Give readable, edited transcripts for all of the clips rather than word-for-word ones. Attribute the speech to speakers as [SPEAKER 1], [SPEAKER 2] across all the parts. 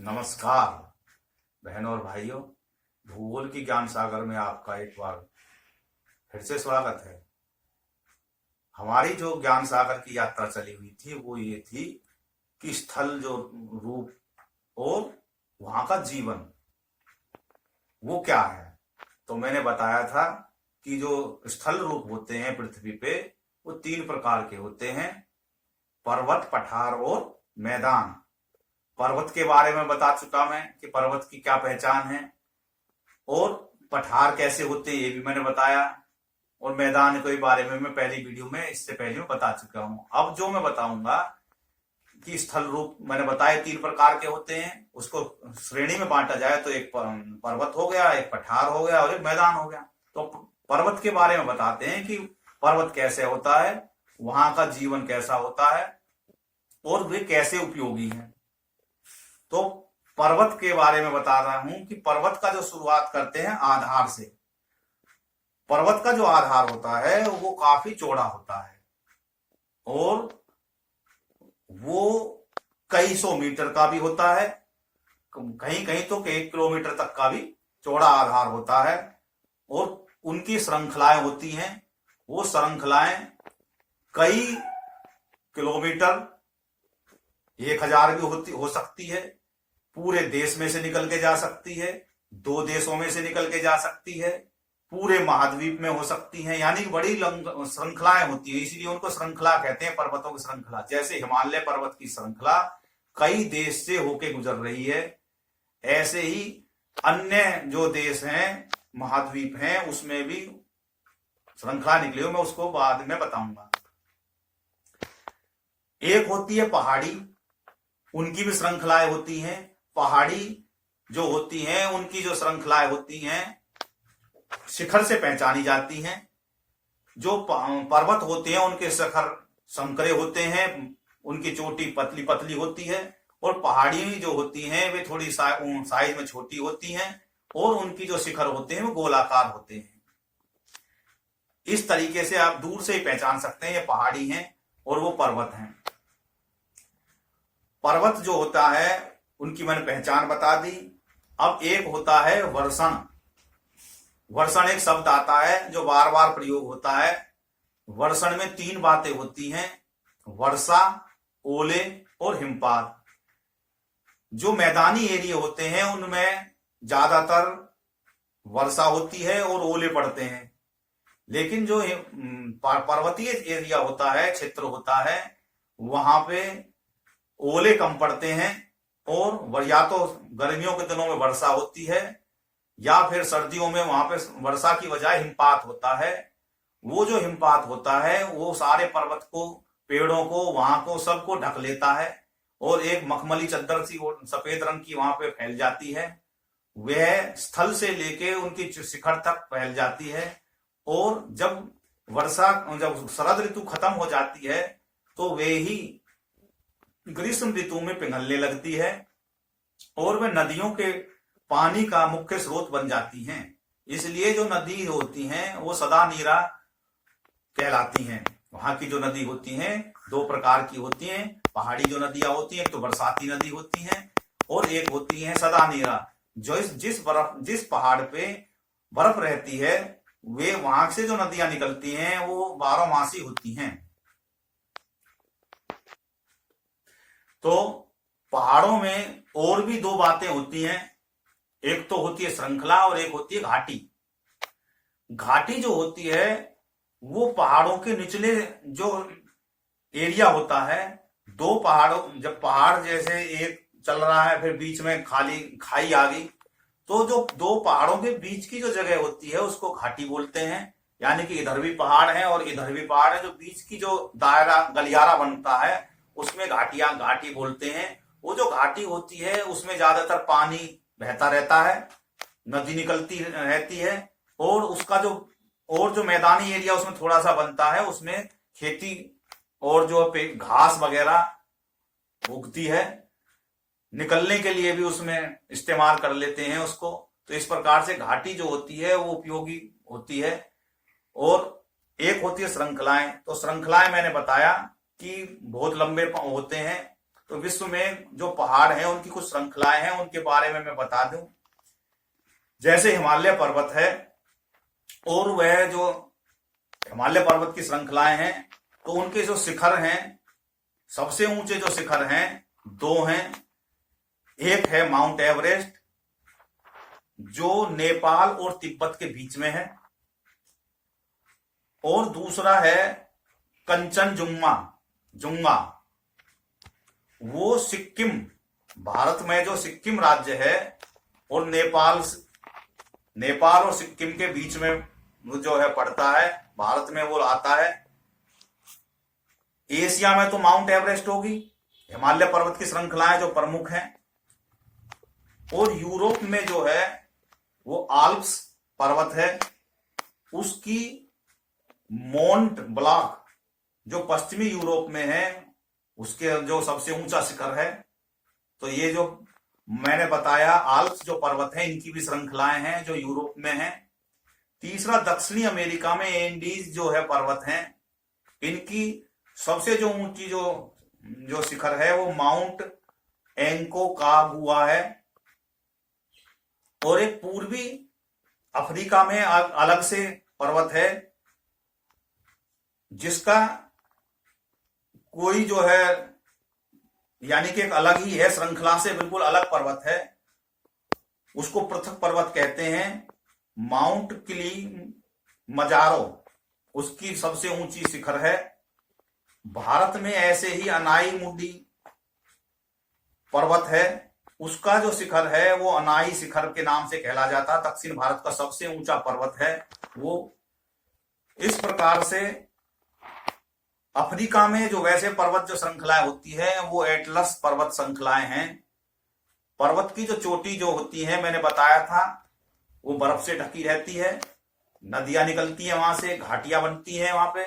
[SPEAKER 1] नमस्कार बहनों और भाइयों, भूगोल की ज्ञान सागर में आपका एक बार फिर से स्वागत है। हमारी जो ज्ञान सागर की यात्रा चली हुई थी वो ये थी कि स्थल जो रूप और वहां का जीवन वो क्या है। तो मैंने बताया था कि जो स्थल रूप होते हैं पृथ्वी पे वो तीन प्रकार के होते हैं: पर्वत, पठार और मैदान। पर्वत के बारे में बता चुका मैं कि पर्वत की क्या पहचान है, और पठार कैसे होते हैं ये भी मैंने बताया, और मैदान के बारे में मैं पहली वीडियो में इससे पहले मैं बता चुका हूं। अब जो मैं बताऊंगा कि स्थल रूप मैंने बताया तीन प्रकार के होते हैं, उसको श्रेणी में बांटा जाए तो एक पर्वत हो गया, एक पठार हो गया और एक मैदान हो गया। तो पर्वत के बारे में बताते हैं कि पर्वत कैसे होता है, वहां का जीवन कैसा होता है और वे कैसे उपयोगी हैं। तो पर्वत के बारे में बता रहा हूं कि पर्वत का जो शुरुआत करते हैं आधार से। पर्वत का जो आधार होता है वो काफी चौड़ा होता है और वो कई सौ मीटर का भी होता है, कहीं कहीं तो 1 किलोमीटर तक का भी चौड़ा आधार होता है। और उनकी श्रृंखलाएं होती हैं, वो श्रृंखलाएं कई किलोमीटर, 1000 भी हो सकती है, पूरे देश में से निकल के जा सकती है, 2 देशों में से निकल के जा सकती है, पूरे महाद्वीप में हो सकती है, यानी बड़ी श्रृंखलाएं होती है, इसलिए उनको श्रृंखला कहते हैं, पर्वतों की श्रृंखला। जैसे हिमालय पर्वत की श्रृंखला कई देश से होके गुजर रही है, ऐसे ही अन्य जो देश हैं, महाद्वीप हैं, उसमें भी श्रृंखला निकली हो, मैं उसको बाद में बताऊंगा। एक होती है पहाड़ी, उनकी भी श्रृंखलाएं होती हैं। पहाड़ी जो होती हैं उनकी जो श्रृंखलाएं होती हैं शिखर से पहचानी जाती हैं। जो पर्वत होते हैं उनके शिखर संकरे होते हैं, उनकी चोटी पतली पतली होती है, और पहाड़ी जो होती हैं वे थोड़ी साइज में छोटी होती हैं और उनकी जो शिखर होते हैं वो गोलाकार होते हैं। इस तरीके से आप दूर से ही पहचान सकते हैं ये पहाड़ी हैं और वो पर्वत हैं। पर्वत जो होता है उनकी मैंने पहचान बता दी। अब एक होता है वर्षण। वर्षण एक शब्द आता है जो बार बार प्रयोग होता है। वर्षण में 3 बातें होती हैं: वर्षा, ओले और हिमपात। जो मैदानी एरिया होते हैं उनमें ज्यादातर वर्षा होती है और ओले पड़ते हैं, लेकिन जो पर्वतीय एरिया होता है, क्षेत्र होता है, वहां पे ओले कम पड़ते हैं और या तो गर्मियों के दिनों में वर्षा होती है या फिर सर्दियों में वहां पे वर्षा की बजाय हिमपात होता है। वो जो हिमपात होता है वो सारे पर्वत को, पेड़ों को, वहां को, सबको ढक लेता है और एक मखमली चद्दर सी सफेद रंग की वहां पे फैल जाती है। वह स्थल से लेके उनकी शिखर तक फैल जाती है, और जब शरद ऋतु खत्म हो जाती है तो वे ही ग्रीष्म ऋतु में पिघलने लगती है और वे नदियों के पानी का मुख्य स्रोत बन जाती हैं। इसलिए जो नदी होती हैं वो सदा नीरा कहलाती हैं। वहां की जो नदी होती हैं 2 प्रकार की होती हैं। पहाड़ी जो नदियां होती हैं, एक तो बरसाती नदी होती हैं और एक होती है सदा नीरा। जो जिस पहाड़ पे बर्फ रहती है वे वहां से जो नदियां निकलती हैं वो 12 मासी होती हैं। तो पहाड़ों में और भी 2 बातें होती हैं, एक तो होती है श्रृंखला और एक होती है घाटी। घाटी जो होती है वो पहाड़ों के निचले जो एरिया होता है, 2 पहाड़ों, जब पहाड़ जैसे एक चल रहा है फिर बीच में खाली खाई आ गई, तो जो 2 पहाड़ों के बीच की जो जगह होती है उसको घाटी बोलते हैं। यानी कि इधर भी पहाड़ है और इधर भी पहाड़ है, जो बीच की जो दायरा गलियारा बनता है उसमें घाटी बोलते हैं। वो जो घाटी होती है उसमें ज्यादातर पानी बहता रहता है, नदी निकलती रहती है, और उसका जो मैदानी एरिया उसमें थोड़ा सा बनता है, उसमें खेती और जो घास वगैरह उगती है, निकलने के लिए भी उसमें इस्तेमाल कर लेते हैं उसको। तो इस प्रकार से घाटी जो होती है वो उपयोगी होती है। और एक होती है श्रृंखलाएं। तो श्रृंखलाएं मैंने बताया कि बहुत लंबे होते हैं, तो विश्व में जो पहाड़ हैं उनकी कुछ श्रृंखलाएं हैं, उनके बारे में मैं बता दूं। जैसे हिमालय पर्वत है, और वह जो हिमालय पर्वत की श्रृंखलाएं हैं तो उनके जो शिखर हैं, सबसे ऊंचे जो शिखर हैं दो हैं। एक है माउंट एवरेस्ट जो नेपाल और तिब्बत के बीच में है, और दूसरा है कंचनजुंगा जुंगा, वो सिक्किम, भारत में जो सिक्किम राज्य है और नेपाल और सिक्किम के बीच में जो है पड़ता है, भारत में वो आता है। एशिया में तो माउंट एवरेस्ट होगी, हिमालय पर्वत की श्रृंखलाएं जो प्रमुख हैं, और यूरोप में जो है वो आल्प्स पर्वत है, उसकी मोंट ब्लांक जो पश्चिमी यूरोप में है, उसके जो सबसे ऊंचा शिखर है। तो ये जो मैंने बताया आल्प्स जो पर्वत है, इनकी भी श्रृंखलाएं हैं जो यूरोप में हैं। तीसरा, दक्षिणी अमेरिका में एंडीज जो है पर्वत हैं, इनकी सबसे जो ऊंची जो शिखर है वो माउंट एंकोकागुआ है। और एक पूर्वी अफ्रीका में अलग से पर्वत है जिसका कोई जो है यानी कि एक अलग ही है, श्रृंखला से बिल्कुल अलग पर्वत है, उसको पृथक पर्वत कहते हैं, माउंट किलिमंजारो उसकी सबसे ऊंची शिखर है। भारत में ऐसे ही अनाई मुंडी पर्वत है, उसका जो शिखर है वो अनाई शिखर के नाम से कहला जाता है, दक्षिण भारत का सबसे ऊंचा पर्वत है वो। इस प्रकार से अफ्रीका में जो वैसे पर्वत जो श्रृंखलाएं होती है वो एटलस पर्वत श्रृंखलाएं हैं। पर्वत की जो चोटी जो होती है, मैंने बताया था, वो बर्फ से ढकी रहती है, नदियां निकलती है वहां से, घाटियां बनती हैं वहां पे।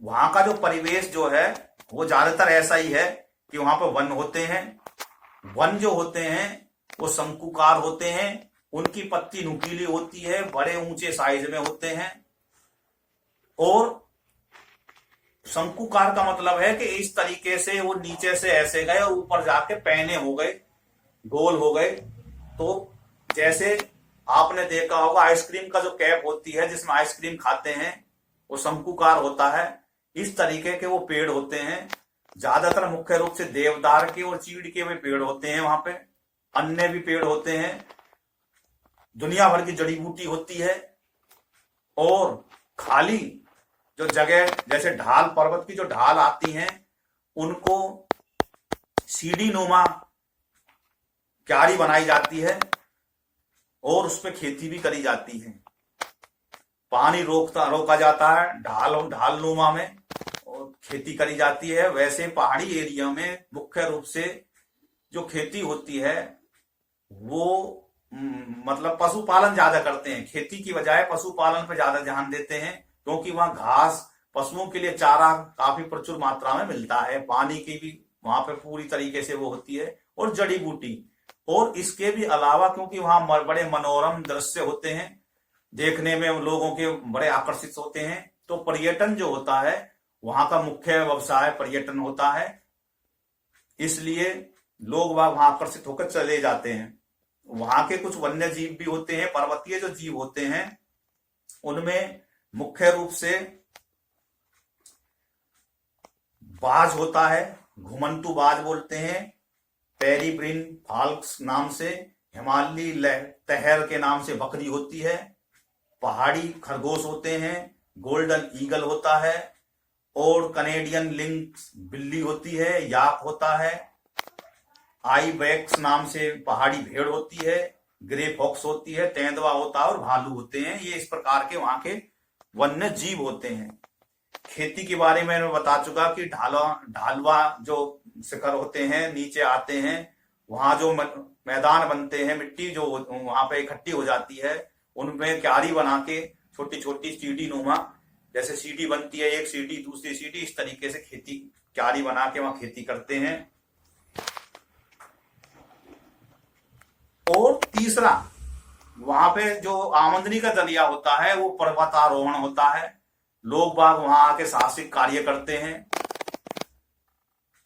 [SPEAKER 1] वहां का जो परिवेश जो है वो ज्यादातर ऐसा ही है कि वहां पर वन होते हैं। वन जो होते हैं वो शंकुकार होते हैं, उनकी पत्ती नुकीली होती है, बड़े ऊंचे साइज में होते हैं। और शंकुकार का मतलब है कि इस तरीके से वो नीचे से ऐसे गए और ऊपर जाके पैने हो गए, गोल हो गए। तो जैसे आपने देखा होगा आइसक्रीम का जो कैप होती है जिसमें आइसक्रीम खाते हैं, वो शंकुकार होता है। इस तरीके के वो पेड़ होते हैं, ज्यादातर मुख्य रूप से देवदार के और चीड़ के भी पेड़ होते हैं वहां पे, अन्य भी पेड़ होते हैं। दुनिया भर की जड़ी बूटी होती है। और खाली जो जगह जैसे ढाल, पर्वत की जो ढाल आती हैं उनको सीढ़ी नुमा क्यारी बनाई जाती है और उस पर खेती भी करी जाती है। पानी रोका जाता है ढाल नुमा में और खेती करी जाती है। वैसे पहाड़ी एरिया में मुख्य रूप से जो खेती होती है वो मतलब पशुपालन ज्यादा करते हैं, खेती की बजाय पशुपालन पर ज्यादा ध्यान देते हैं, क्योंकि वहां घास, पशुओं के लिए चारा काफी प्रचुर मात्रा में मिलता है, पानी की भी वहां पे पूरी तरीके से वो होती है, और जड़ी बूटी। और इसके भी अलावा क्योंकि वहां बड़े मनोरम दृश्य होते हैं, देखने में लोगों के बड़े आकर्षित होते हैं, तो पर्यटन जो होता है वहां का मुख्य व्यवसाय पर्यटन होता है। इसलिए लोग वहां आकर्षित होकर चले जाते हैं। वहां के कुछ वन्य जीव भी होते हैं, पर्वतीय जो जीव होते हैं उनमें मुख्य रूप से बाज होता है, घुमंतु बाज बोलते हैं, पेरिब्रिन फाल्क्स नाम से, हिमालयी तहर के नाम से बकरी होती है, पहाड़ी खरगोश होते हैं, गोल्डन ईगल होता है, और कनेडियन लिंक्स बिल्ली होती है, याक होता है, आईबैक्स नाम से पहाड़ी भेड़ होती है, ग्रे फॉक्स होती है, तेंदुआ होता है और भालू होते हैं। ये इस प्रकार के वहां के वन्य जीव होते हैं। खेती के बारे में मैं बता चुका कि ढालवा जो शिखर होते हैं नीचे आते हैं, वहां जो मैदान बनते हैं, मिट्टी जो वहां पे इकट्ठी हो जाती है, उनमें क्यारी बना के छोटी छोटी सीढ़ी नुमा, जैसे सीढ़ी बनती है, एक सीढ़ी दूसरी सीढ़ी, इस तरीके से खेती क्यारी बना के वहां खेती करते हैं। और तीसरा, वहां पे जो आमदनी का जरिया होता है वो पर्वतारोहण होता है। लोग बाग वहां आके साहसिक कार्य करते हैं।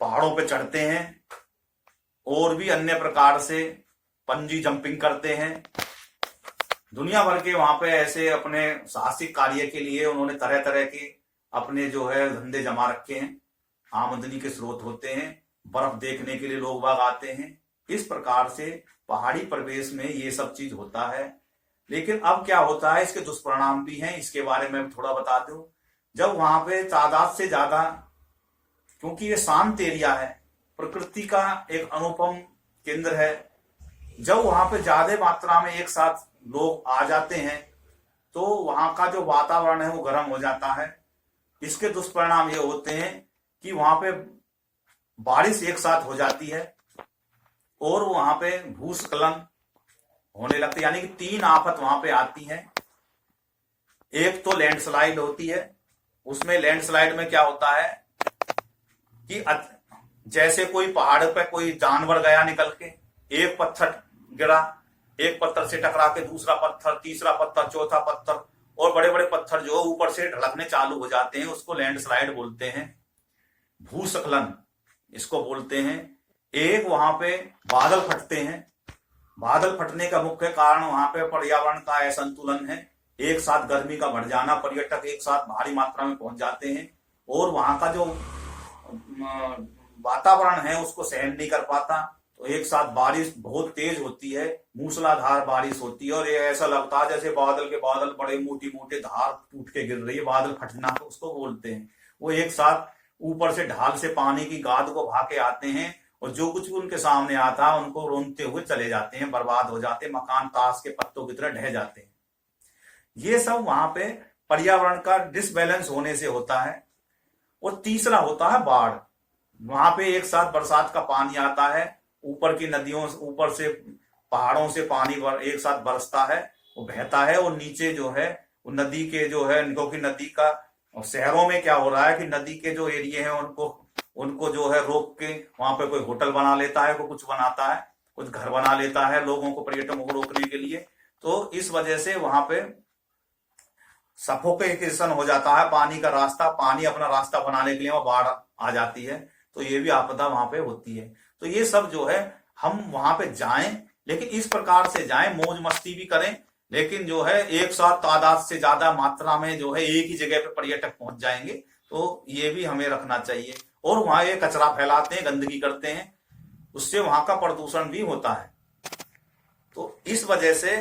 [SPEAKER 1] पहाड़ों पे चढ़ते हैं और भी अन्य प्रकार से पंजी जंपिंग करते हैं। दुनिया भर के वहां पे ऐसे अपने साहसिक कार्य के लिए उन्होंने तरह तरह के अपने जो है धंधे जमा रखे हैं, आमदनी के स्रोत होते हैं। बर्फ देखने के लिए लोग बाग आते हैं। इस प्रकार से पहाड़ी प्रदेश में ये सब चीज होता है। लेकिन अब क्या होता है, इसके दुष्परिणाम भी हैं, इसके बारे में थोड़ा बता दूं। जब वहां पे तादाद से ज्यादा, क्योंकि ये शांत एरिया है, प्रकृति का एक अनुपम केंद्र है, जब वहां पे ज्यादा मात्रा में एक साथ लोग आ जाते हैं तो वहां का जो वातावरण है वो गर्म हो जाता है। इसके दुष्परिणाम ये होते हैं कि वहां पे बारिश एक साथ हो जाती है और वहां पे भूस्खलन होने लगते, यानी कि 3 आफत वहां पे आती हैं। एक तो लैंडस्लाइड होती है। उसमें लैंडस्लाइड में क्या होता है कि जैसे कोई पहाड़ पे कोई जानवर गया निकल के, एक पत्थर गिरा, एक पत्थर से टकरा के दूसरा पत्थर, तीसरा पत्थर, चौथा पत्थर, और बड़े बड़े पत्थर जो ऊपर से ढलकने चालू हो जाते हैं, उसको लैंडस्लाइड बोलते हैं। भूस्खलन इसको बोलते हैं। एक वहां पे बादल फटते हैं। बादल फटने का मुख्य कारण वहां पे पर्यावरण का असंतुलन है। एक साथ गर्मी का बढ़ जाना, पर्यटक एक साथ भारी मात्रा में पहुंच जाते हैं और वहां का जो वातावरण है उसको सहन नहीं कर पाता, तो एक साथ बारिश बहुत तेज होती है, मूसलाधार बारिश होती है और ये ऐसा लगता है जैसे बादल के बादल बड़े मोटी मोटे धार टूट के गिर रही है। बादल फटना तो उसको बोलते हैं। वो एक साथ ऊपर से ढाल से पानी की गाद को भा के आते हैं और जो कुछ भी उनके सामने आता है उनको रोनते हुए चले जाते हैं, बर्बाद हो जाते हैं, मकान ताश के पत्तों की तरह ढह जाते हैं। ये सब वहां पे पर्यावरण का डिसबैलेंस होने से होता है। और तीसरा होता है बाढ़। वहां पे एक साथ बरसात का पानी आता है, ऊपर की नदियों, ऊपर से पहाड़ों से पानी एक साथ बरसता है, वो बहता है और नीचे जो है वो नदी के जो है, क्योंकि नदी का, शहरों में क्या हो रहा है कि नदी के जो एरिया है उनको जो है रोक के वहां पे कोई होटल बना लेता है, कोई कुछ बनाता है, कुछ घर बना लेता है लोगों को, पर्यटकों को रोकने के लिए। तो इस वजह से वहां पे सफोकेशन हो जाता है पानी का रास्ता, पानी अपना रास्ता बनाने के लिए वहां बाढ़ आ जाती है। तो ये भी आपदा वहां पे होती है। तो ये सब जो है, हम वहां पे जाएं लेकिन इस प्रकार से जाएं, मौज मस्ती भी करें, लेकिन जो है एक साथ तादाद से ज्यादा मात्रा में जो है एक ही जगह पे पर्यटक पहुंच जाएंगे, तो ये भी हमें रखना चाहिए। और वहां ये कचरा फैलाते हैं, गंदगी करते हैं, उससे वहां का प्रदूषण भी होता है। तो इस वजह से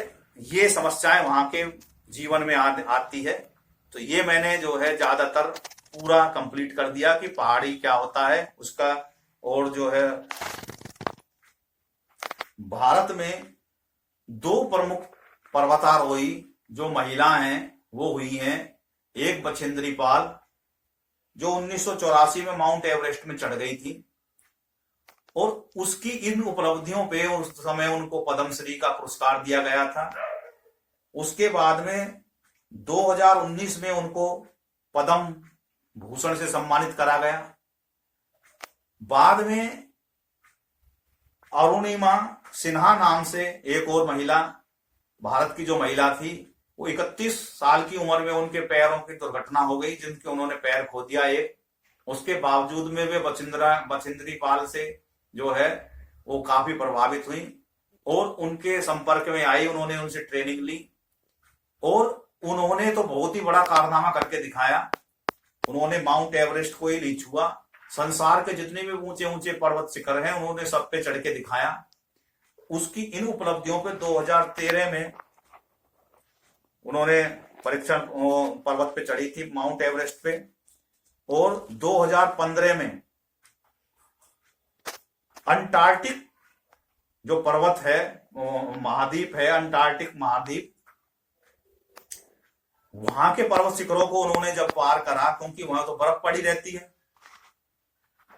[SPEAKER 1] ये समस्याएं वहां के जीवन में आती है। तो ये मैंने जो है ज्यादातर पूरा कंप्लीट कर दिया कि पहाड़ी क्या होता है उसका। और जो है भारत में 2 प्रमुख पर्वतारोही जो महिला हैं वो हुई हैं। एक बछेंद्री पाल जो 1984 में माउंट एवरेस्ट में चढ़ गई थी और उसकी इन उपलब्धियों पे उस समय उनको पद्मश्री का पुरस्कार दिया गया था। उसके बाद में 2019 में उनको पद्म भूषण से सम्मानित करा गया। बाद में अरुणिमा सिन्हा नाम से एक और महिला, भारत की जो महिला थी, वो 31 साल की उम्र में उनके पैरों की दुर्घटना हो गई, जिनके उन्होंने पैर खो दिया एक। उसके बावजूद में वे बछेंद्री पाल से जो है वो काफी प्रभावित हुई और उनके संपर्क में आई, उन्होंने उनसे ट्रेनिंग ली और उन्होंने तो बहुत ही बड़ा कारनामा करके दिखाया। उन्होंने माउंट एवरेस्ट को ही नहीं छुआ, संसार के जितने भी ऊंचे ऊंचे पर्वत शिखर हैं उन्होंने सब पे चढ़ के दिखाया। उसकी इन उपलब्धियों पे 2013 में उन्होंने परीक्षण पर्वत पे चढ़ी थी, माउंट एवरेस्ट पे, और 2015 में अंटार्कटिक जो पर्वत है, महाद्वीप है, अंटार्कटिक महाद्वीप, वहां के पर्वत शिखरों को उन्होंने जब पार करा, क्योंकि वहां तो बर्फ पड़ी रहती है,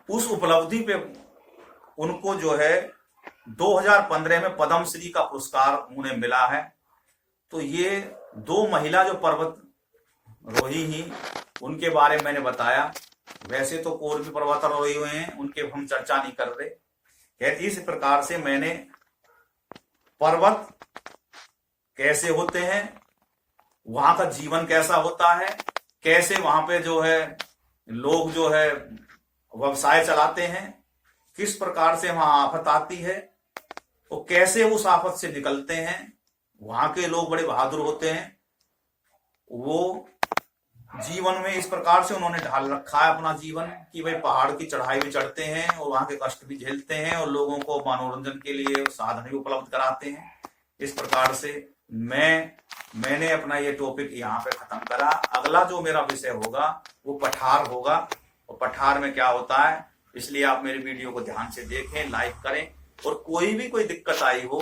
[SPEAKER 1] उस उपलब्धि पे उनको जो है 2015 में पद्मश्री का पुरस्कार उन्हें मिला है। तो ये 2 महिला जो पर्वतारोही ही, उनके बारे में मैंने बताया। वैसे तो और भी पर्वतारोही हुए हैं, उनके हम चर्चा नहीं कर रहे। इस प्रकार से मैंने पर्वत कैसे होते हैं, वहां का जीवन कैसा होता है, कैसे वहां पे जो है लोग जो है व्यवसाय चलाते हैं, किस प्रकार से वहां आफत आती है और कैसे उस आफत से निकलते हैं। वहां के लोग बड़े बहादुर होते हैं, वो जीवन में इस प्रकार से उन्होंने ढाल रखा है अपना जीवन कि भाई पहाड़ की चढ़ाई भी चढ़ते हैं और वहां के कष्ट भी झेलते हैं और लोगों को मनोरंजन के लिए साधन भी उपलब्ध कराते हैं। इस प्रकार से मैंने अपना ये टॉपिक यहाँ पे खत्म करा। अगला जो मेरा विषय होगा वो पठार होगा, और पठार में क्या होता है, इसलिए आप मेरे वीडियो को ध्यान से देखें, लाइक करें, और कोई दिक्कत आई हो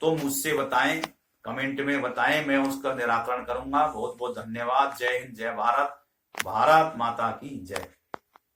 [SPEAKER 1] तो मुझसे बताएं, कमेंट में बताएं, मैं उसका निराकरण करूंगा। बहुत बहुत धन्यवाद। जय हिंद, जय भारत, भारत माता की जय।